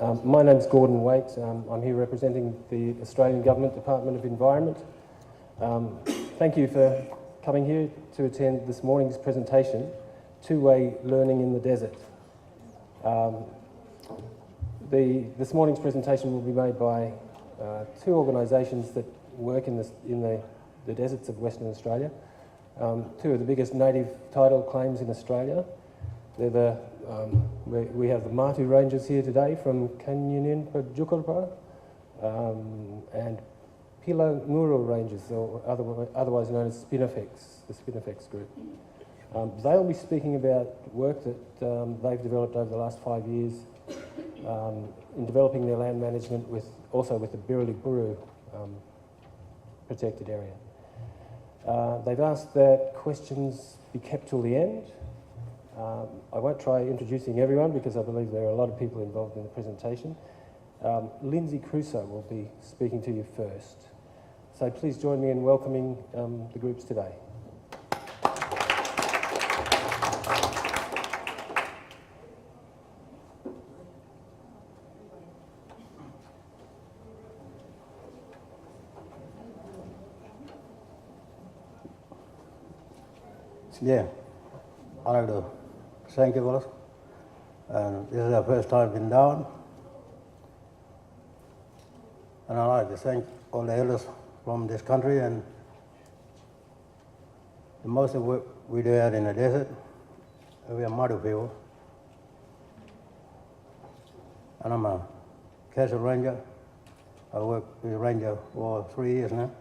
My name's Gordon Waite. I'm here representing the Australian Government Department of Environment. Thank you for coming here to attend this morning's presentation, Two-Way Learning in the Desert. This morning's presentation will be made by two organisations that work in the deserts of Western Australia. Two of the biggest native title claims in Australia. They're we have the Martu Rangers here today from Kanyirninpa Jukurrpa and Pila Nguru Rangers, or otherwise known as Spinifex, the Spinifex group. They'll be speaking about work that they've developed over the last 5 years in developing their land management also with the Birriliburu protected area. They've asked that questions be kept till the end. I won't try introducing everyone because I believe there are a lot of people involved in the presentation. Lindsay Crusoe will be speaking to you first. So please join me in welcoming the groups today. Yeah, I'd like to thank you all. This is our first time in down. And I'd like to thank all the elders from this country, and the most of what we do out in the desert, we are Martu people. And I'm a casual ranger. I work with a ranger for 3 years now.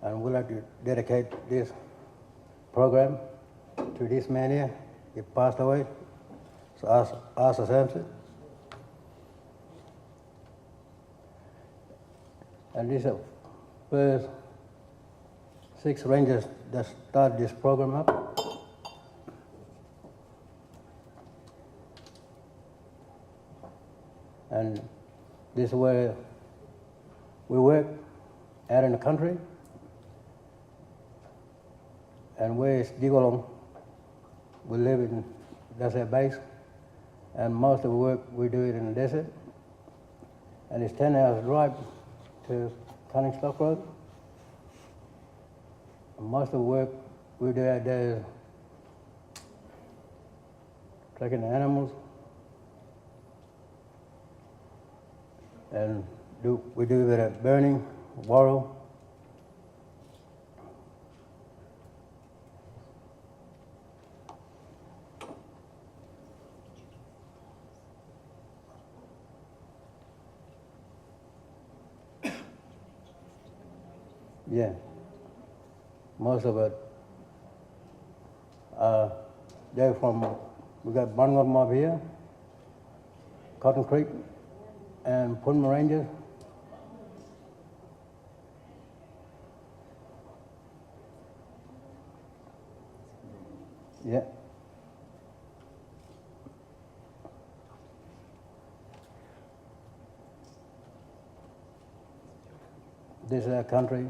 And we'd like to dedicate this program to this man here. He passed away, so Asa Sampson. And these are first 6 rangers that started this program up. And this is where we work out in the country. And where's Digolong, we live in, that's our base. And most of the work we do it in the desert. And it's 10 hours drive to Cunning Stock Road. And most of the work we do out there is tracking the animals. And we do a bit of burning, borrow. Yeah, most of it, they're from, we got Bangor up here, Cotton Creek, and Punma Rangers. Yeah. This is our country.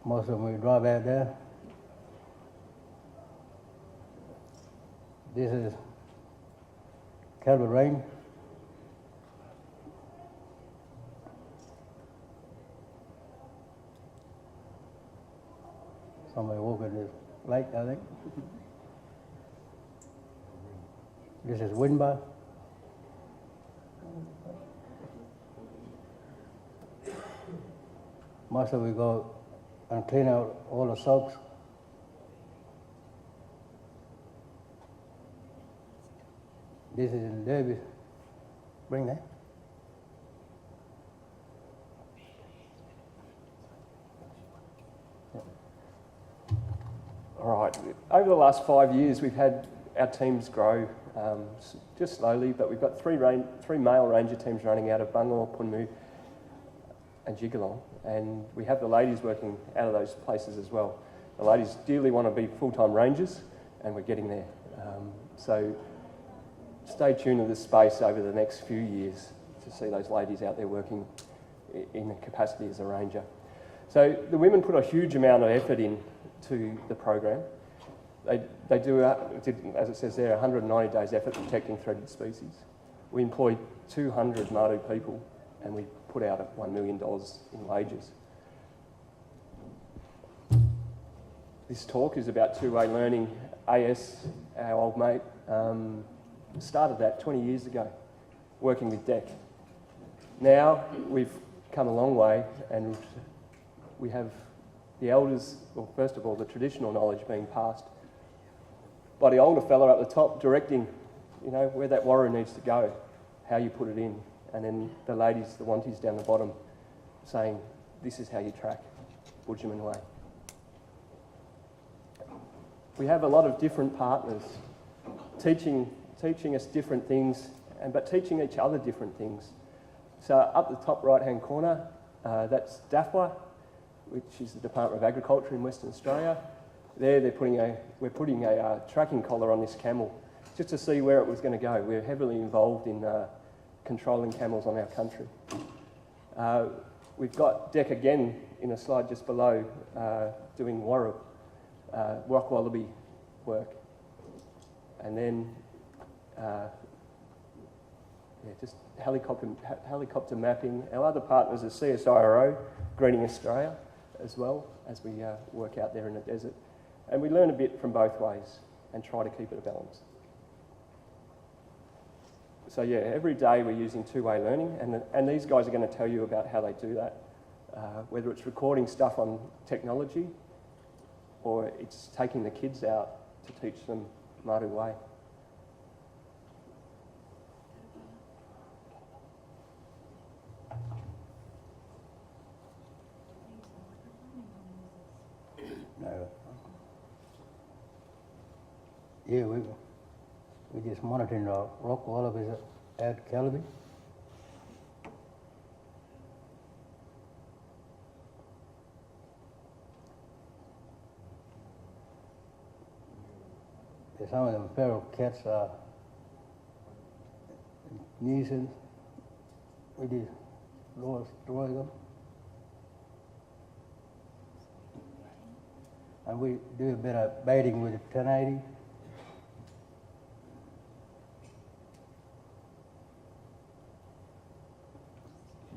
Most of them we drive out there. This is Calvert Rain. Somebody walking this lake, I think. This is Winba. Most of we go and clean out all the soaks. This is in Derby. Bring that. All right. Over the last 5 years, we've had our teams grow just slowly, but we've got three male ranger teams running out of Bangor, Punmu, and Jigalong, and we have the ladies working out of those places as well. The ladies dearly want to be full-time rangers, and we're getting there. So stay tuned to this space over the next few years to see those ladies out there working in a capacity as a ranger. So the women put a huge amount of effort into the program. They do, as it says there, 190 days effort protecting threatened species. We employ 200 Martu people and we put out $1 million in wages. This talk is about two-way learning. AS, our old mate, started that 20 years ago, working with DEC. Now we've come a long way and we have the elders, well, first of all, the traditional knowledge being passed by the older fella up the top, directing, you know, where that warrior needs to go, how you put it in, and then the ladies, the wanties down the bottom, saying, this is how you track Budgerman way. We have a lot of different partners teaching us different things, but teaching each other different things. So up the top right-hand corner, that's DAFWA, which is the Department of Agriculture in Western Australia. There, we're putting a tracking collar on this camel just to see where it was going to go. We're heavily involved in controlling camels on our country. We've got DEC again in a slide just below doing rock wallaby work. And then just helicopter mapping. Our other partners are CSIRO, Greening Australia, as well, as we work out there in the desert. And we learn a bit from both ways and try to keep it a balance. So yeah, every day we're using two-way learning, and these guys are going to tell you about how they do that, whether it's recording stuff on technology or it's taking the kids out to teach them Martu way. No. Yeah, we just monitoring the rock wallabies at Calabi. Some of them feral cats are nuisance. We just destroy them. And we do a bit of baiting with 1080.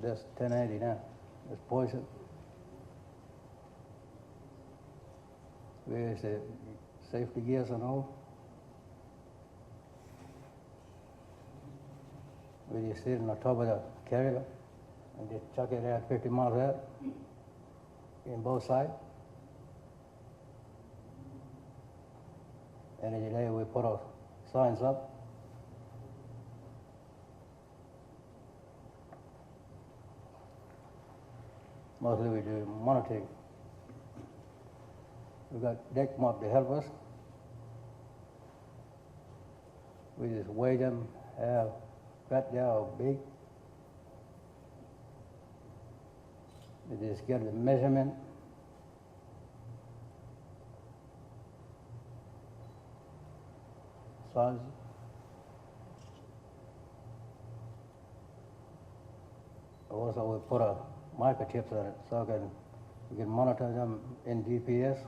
That's 1080 now. That's poison. Where's the safety gears and all? We just sit on the top of the carrier and just chuck it out 50 miles out in both sides. And each day we put our signs up. Mostly we do monitoring. We've got deck mob to help us. We just weigh them, how fat they are, how big. We just get the measurement. Size. Also we put a microchips on it so we can monitor them in GPS.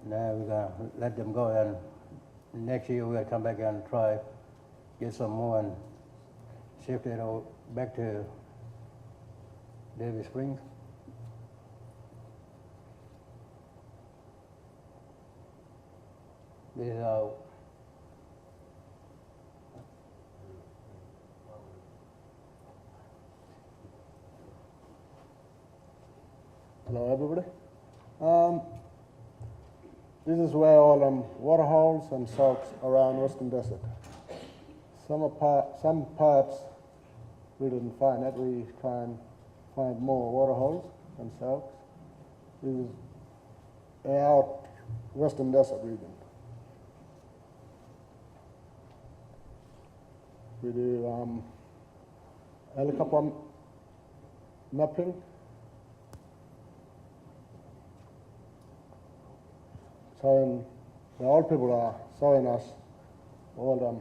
Now we're gonna let them go, and next year we'll come back and try get some more and shift it all back to Davis Springs. This is our hello everybody. This is where all water holes and soaks around Western Desert. Some parts we didn't find it. We try and find more water holes and soaks. This is out Western Desert region. We do helicopter mapping. The old people are showing us all them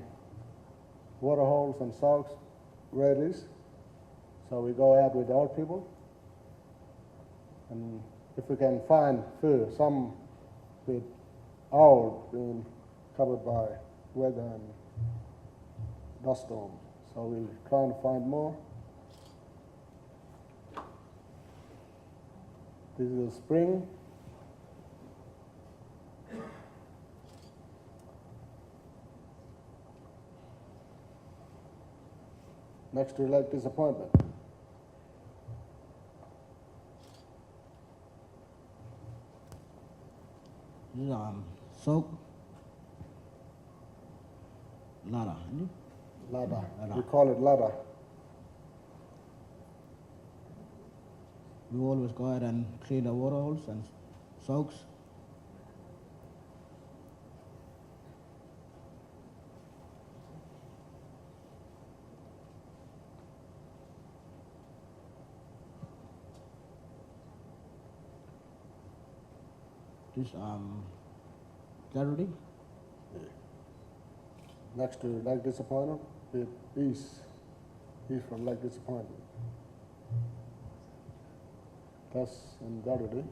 water holes and soaks ready. So we go out with the old people, and if we can find few, some with old being covered by weather and dust storms. So we're trying to find more. This is the spring. Next to Lake Disappointment. This is soap. Ladder. Ladder. Ladder. We call it ladder. We always go out and clean the water holes and soaks. This Saturday. Next to Lake Disappointment, east from Lake Disappointment. That's in Garudi.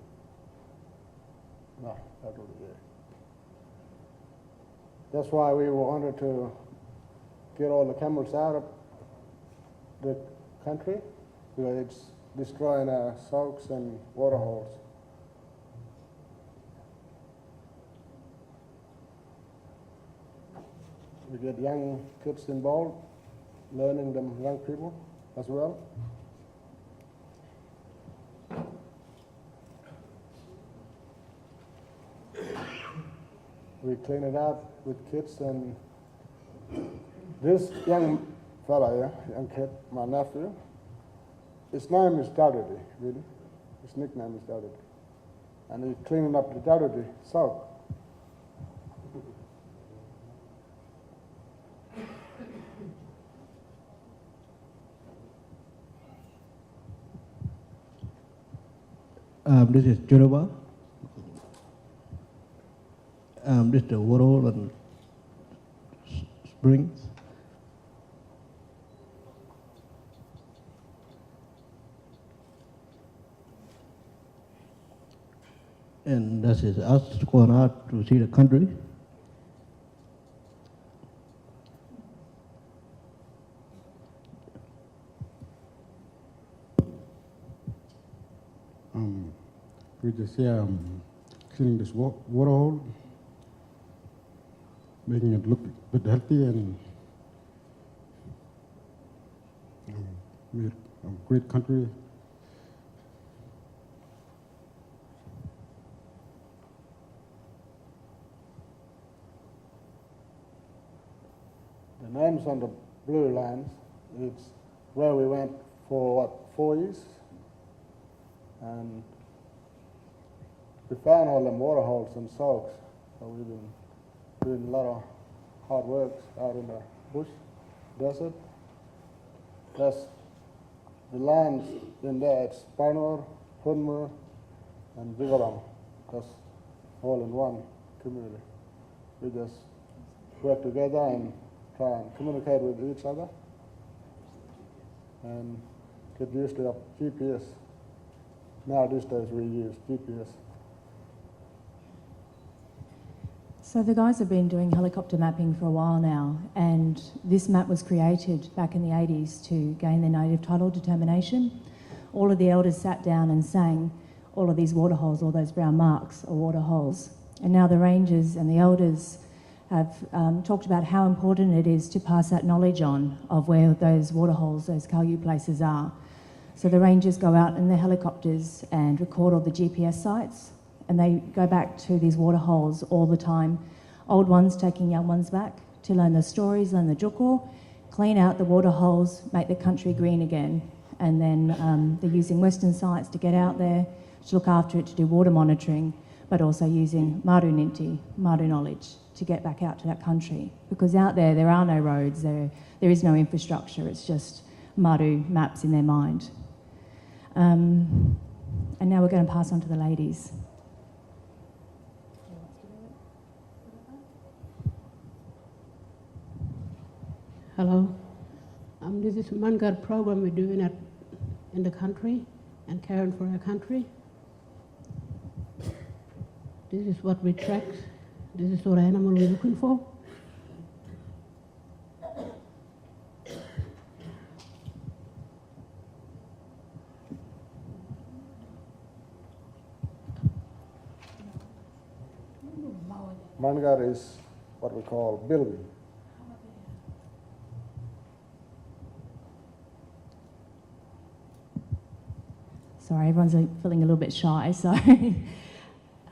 No, Garudi, yeah. That's why we wanted to get all the camels out of the country, because it's destroying our soaks and water holes. We get young kids involved, learning them young people as well. We clean it up with kids, and this young fella here, young kid, my nephew, his name is Dowdy, really. His nickname is Dowdy. And he's cleaning up the Dowdy soak. This is Jukurrpa. This is the water hole and springs. And this is us going out to see the country. We just here cleaning this water hole, making it look a bit healthy, and made a great country. The names on the blue lines, it's where we went for 4 years. And we found all them water holes and soaks. So we've been doing a lot of hard work out in the bush, desert. That's the lands in there, it's Spinifex, Punmu, and Jukurrpa. That's all in one community. We just work together and try and communicate with each other and get used to GPS. Now these days we use GPS. So the guys have been doing helicopter mapping for a while now, and this map was created back in the 80s to gain their native title determination. All of the elders sat down and sang all of these water holes, all those brown marks are water holes. And now the rangers and the elders have talked about how important it is to pass that knowledge on of where those water holes, those Kanyirninpa places are. So the rangers go out in their helicopters and record all the GPS sites, and they go back to these water holes all the time, old ones taking young ones back to learn the stories, learn the Jukur, clean out the water holes, make the country green again. And then they're using Western science to get out there, to look after it, to do water monitoring, but also using Martu knowledge to get back out to that country. Because out there are no roads, there is no infrastructure, it's just Martu maps in their mind. And now we're going to pass on to the ladies. Hello. This is Mangar program we're doing in the country and caring for our country. This is what we track. This is what animal we're looking for. Mangar is what we call bilby. Sorry, everyone's feeling a little bit shy, so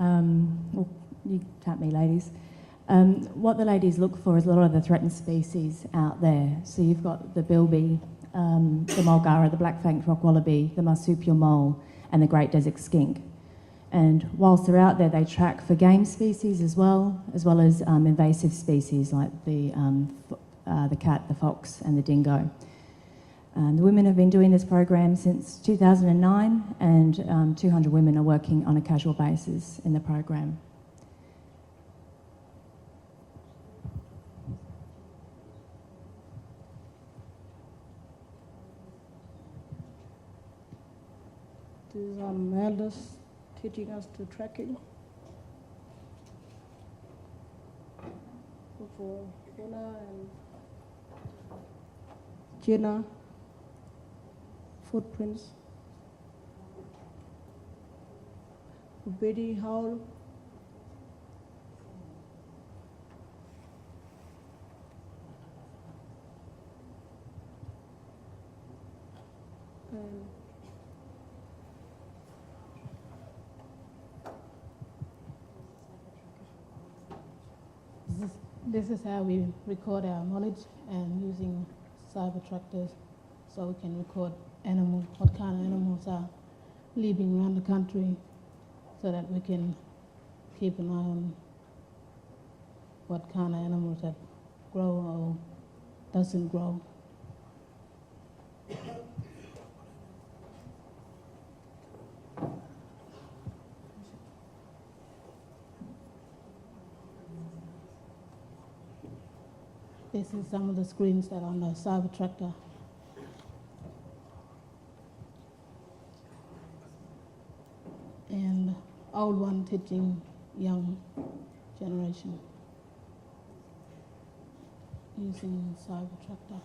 well, you tap me, ladies. What the ladies look for is a lot of the threatened species out there. So you've got the bilby, the mulgara, the black-flanked rock wallaby, the marsupial mole, and the great desert skink. And whilst they're out there, they track for game species as well as invasive species like the cat, the fox, and the dingo. The women have been doing this program since 2009, and 200 women are working on a casual basis in the program. These are elders teaching us to tracking. For Una and Gina. Footprints. Betty Howell. This is how we record our knowledge, and using cyber tractors so we can record animals, what kind of animals are living around the country, so that we can keep an eye on what kind of animals that grow or doesn't grow. This is some of the screens that are on the cyber tractor. And old one teaching young generation using cyber tractor.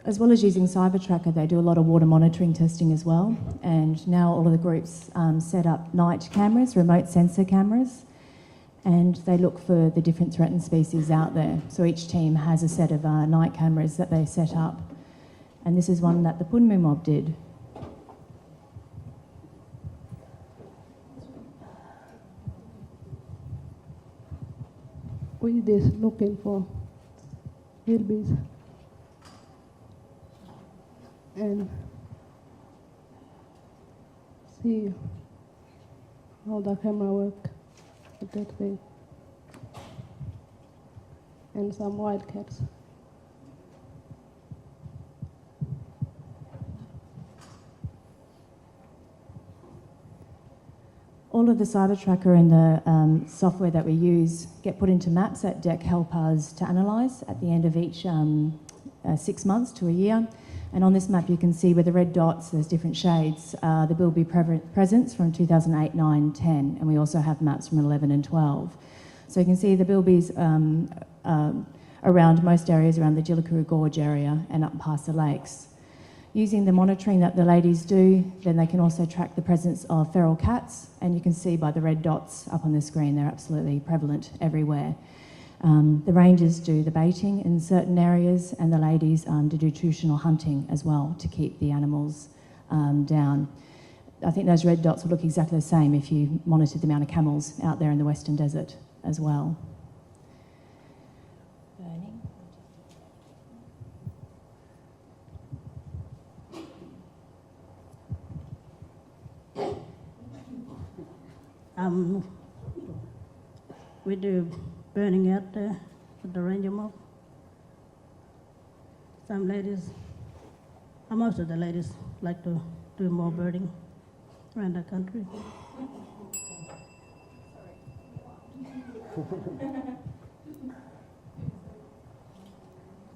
As well as using Cyber Tracker, they do a lot of water monitoring testing as well. And now all of the groups set up night cameras, remote sensor cameras, and they look for the different threatened species out there. So each team has a set of night cameras that they set up. And this is one that the Punmu mob did. We're just looking for wildebeest. And see how the camera works with that thing. And some wildcats. All of the Cyber Tracker and the software that we use get put into maps that DEC help us to analyse at the end of each 6 months to a year. And on this map you can see where the red dots, there's different shades, the bilby presence from 2008, 9, 10, and we also have maps from 11 and 12. So you can see the bilbies around most areas around the Jilakuru Gorge area and up past the lakes. Using the monitoring that the ladies do, then they can also track the presence of feral cats, and you can see by the red dots up on the screen, they're absolutely prevalent everywhere. The rangers do the baiting in certain areas, and the ladies do traditional hunting as well to keep the animals down. I think those red dots will look exactly the same if you monitored the amount of camels out there in the Western Desert as well. We do burning out with the ranger mob. Some ladies Most of the ladies like to do more birding around the country.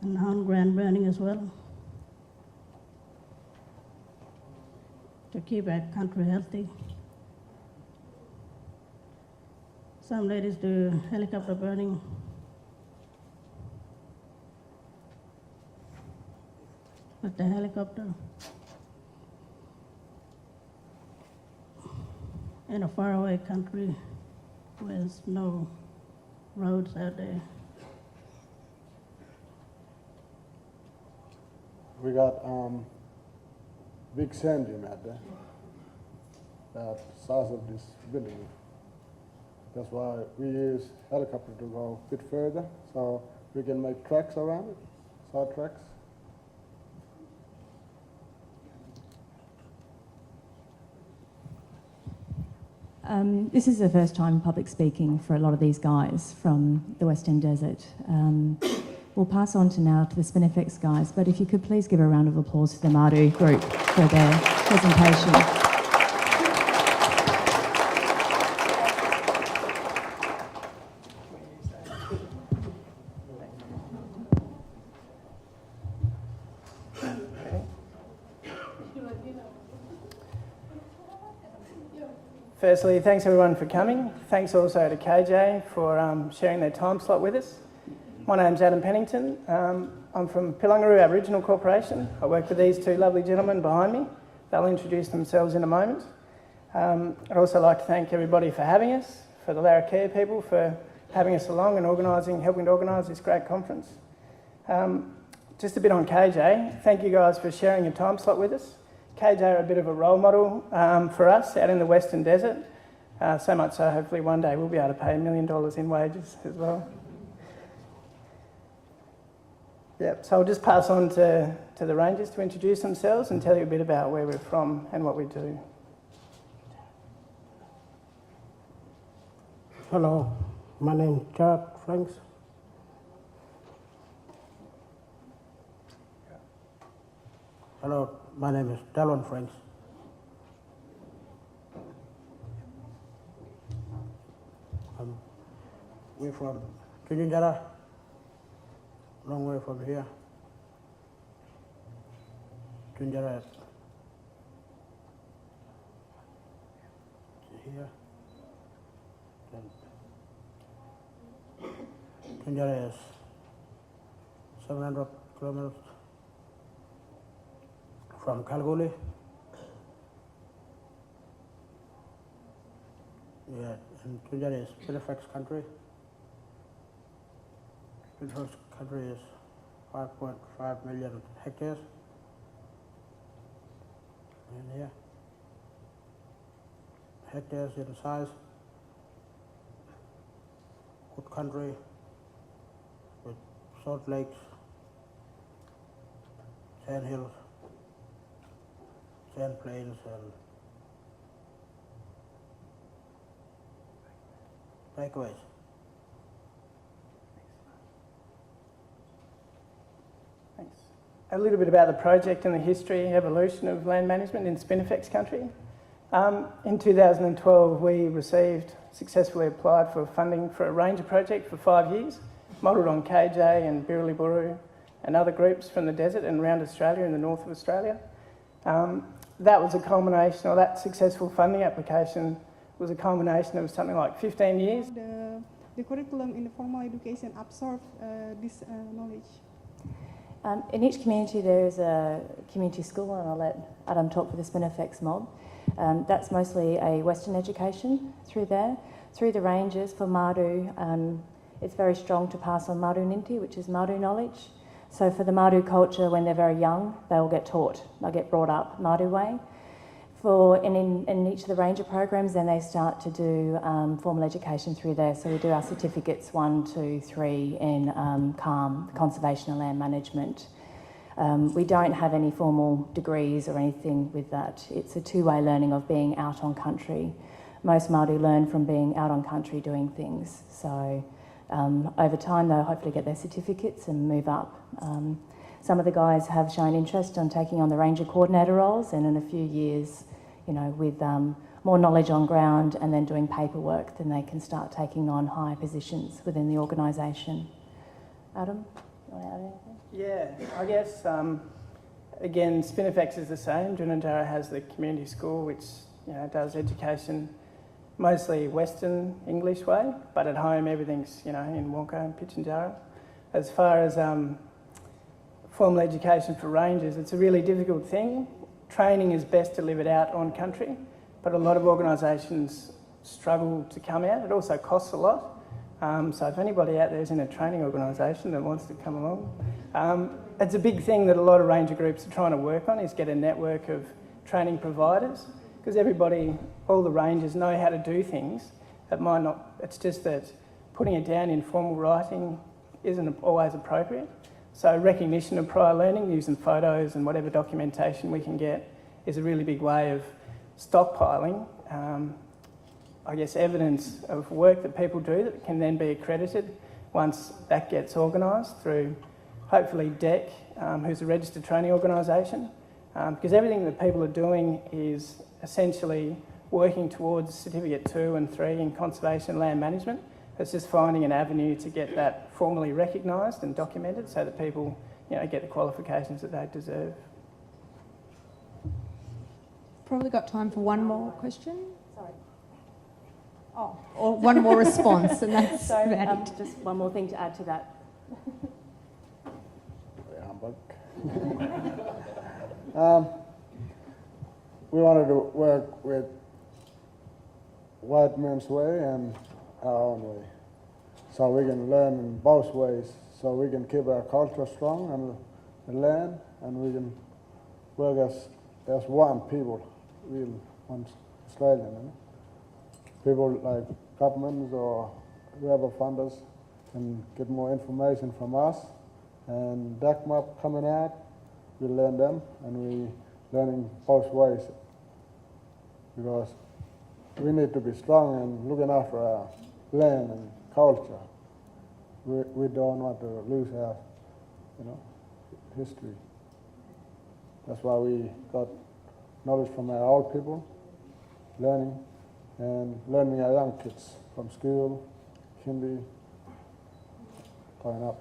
And on-ground birding as well, to keep our country healthy. Some ladies do helicopter birding. With the helicopter in a faraway country where there's no roads out there. We got big sand dune out there, the size of this building. That's why we use helicopter to go a bit further, so we can make tracks around it, side tracks. This is the first time public speaking for a lot of these guys from the Western Desert. We'll pass on now to the Spinifex guys, but if you could please give a round of applause to the Martu group for their presentation. Firstly, thanks everyone for coming. Thanks also to KJ for sharing their time slot with us. My name's Adam Pennington. I'm from Pila Nguru Aboriginal Corporation. I work with these two lovely gentlemen behind me. They'll introduce themselves in a moment. I'd also like to thank everybody for having us, for the Larrakia people for having us along and helping to organise this great conference. Just a bit on KJ. Thank you guys for sharing your time slot with us. KJ are a bit of a role model for us out in the Western Desert. So much so, hopefully one day we'll be able to pay $1 million in wages as well. Yep, so I'll just pass on to the Rangers to introduce themselves and tell you a bit about where we're from and what we do. Hello, my name is Chad Franks. Hello, my name is Talon Franks. We're from Kanyirninpa, long way from here. Kanyirninpa here. Kanyirninpa is 700 kilometers from Kalgoorlie. Yeah, and Kanyirninpa is Spinifex country. Spinifex country is 5.5 million hectares. And here, hectares in size. Good country with salt lakes, sand hills, sand plains, and breakaways. Thanks. A little bit about the project and the history, evolution of land management in Spinifex country. In 2012, we successfully applied for funding for a ranger project for 5 years, modelled on KJ and Birriliburu and other groups from the desert and around Australia, in the north of Australia. That was a culmination, or that successful funding application was a culmination of something like 15 years. The curriculum in the formal education absorb this knowledge. In each community there is a community school, and I'll let Adam talk for the Spinifex mob. That's mostly a Western education through there. Through the Rangers for Martu, it's very strong to pass on Martu Ninti, which is Martu knowledge. So for the Martu culture, when they're very young, they'll get taught, they'll get brought up Martu way. In each of the Ranger programs, then they start to do formal education through there. So we do our certificates 1, 2, 3 in CALM, Conservation and Land Management. We don't have any formal degrees or anything with that. It's a two-way learning of being out on country. Most Martu learn from being out on country doing things. So over time, they'll hopefully get their certificates and move up. some of the guys have shown interest on taking on the ranger coordinator roles, and in a few years, you know, with more knowledge on ground and then doing paperwork, then they can start taking on higher positions within the organisation. Adam, you want to add anything? Yeah, I guess, again, Spinifex is the same. Birriliburu has the community school, which, you know, does education mostly Western English way, but at home everything's, you know, in Wonka and Pitjantjatjara. As far as formal education for rangers, it's a really difficult thing. Training is best delivered out on country, but a lot of organisations struggle to come out. It also costs a lot. So if anybody out there is in a training organisation that wants to come along, it's a big thing that a lot of ranger groups are trying to work on, is get a network of training providers, because everybody, all the rangers know how to do things. It might not, it's just that putting it down in formal writing isn't always appropriate. So recognition of prior learning, using photos and whatever documentation we can get, is a really big way of stockpiling, I guess, evidence of work that people do that can then be accredited once that gets organised through, hopefully, DEC, who's a registered training organisation, because everything that people are doing is essentially working towards Certificate 2 and 3 in conservation and land management. It's just finding an avenue to get that formally recognised and documented so that people, you know, get the qualifications that they deserve. Probably got time for one more question. Sorry. Oh, or one more response, and that's Sorry, about it. just one more thing to add to that. We wanted to work with white man's way and our own way, so we can learn in both ways, so we can keep our culture strong and the land, and we can work as one people, real one Australian. You know? People like governments or whoever funders can get more information from us, and DAC map coming out, we learn them, and we learning both ways, because we need to be strong and looking after our land and culture. We don't want to lose our, you know, history. That's why we got knowledge from our old people, learning our young kids from school, Hindi, growing up.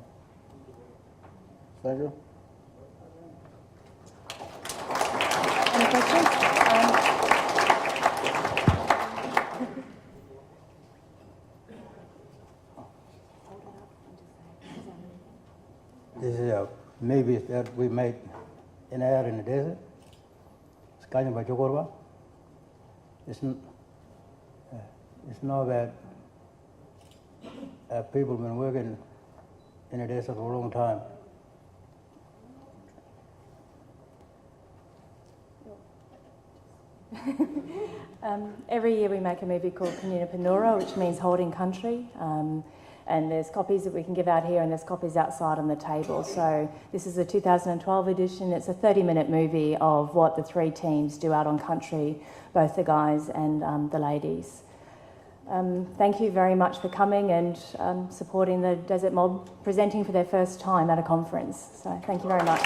Thank you. Any questions? This is a maybe that we made in air in the desert. It's Kanyirninpa Jukurrpa. It's not that people have been working in the desert for a long time. Every year we make a movie called Kanyirninpa, which means holding country. And there's copies that we can give out here, and there's copies outside on the table. So this is a 2012 edition. It's a 30-minute movie of what the three teams do out on country, both the guys and the ladies. Thank you very much for coming and supporting the Desert Mob, presenting for their first time at a conference. So thank you very much.